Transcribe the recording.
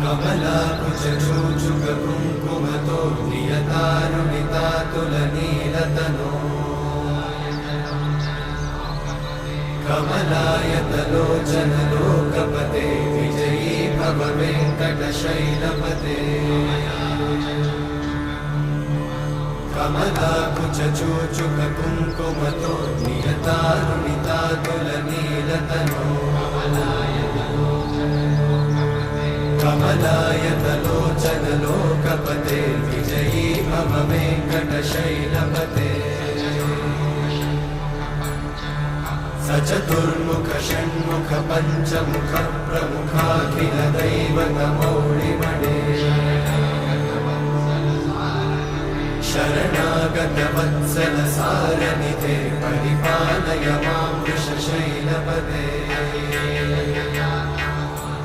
कमलाकुचूचुककुङ्कुमतो नियतारुणितातुलनीलतनो कमलायतलोचनलोकपते विजयी भव वेङ्कटशैलपते कमलाकुचूचुककुङ्कुमतो नियतारुणितातुलनीलतनो कमलायतलोचनलोकपते विजयी भव वेङ्कटशैलपते सचतुर्मुख षण्मुख पञ्चमुख प्रमुखाखिल दैवतमौळिमणे शरणागत वत्सल सार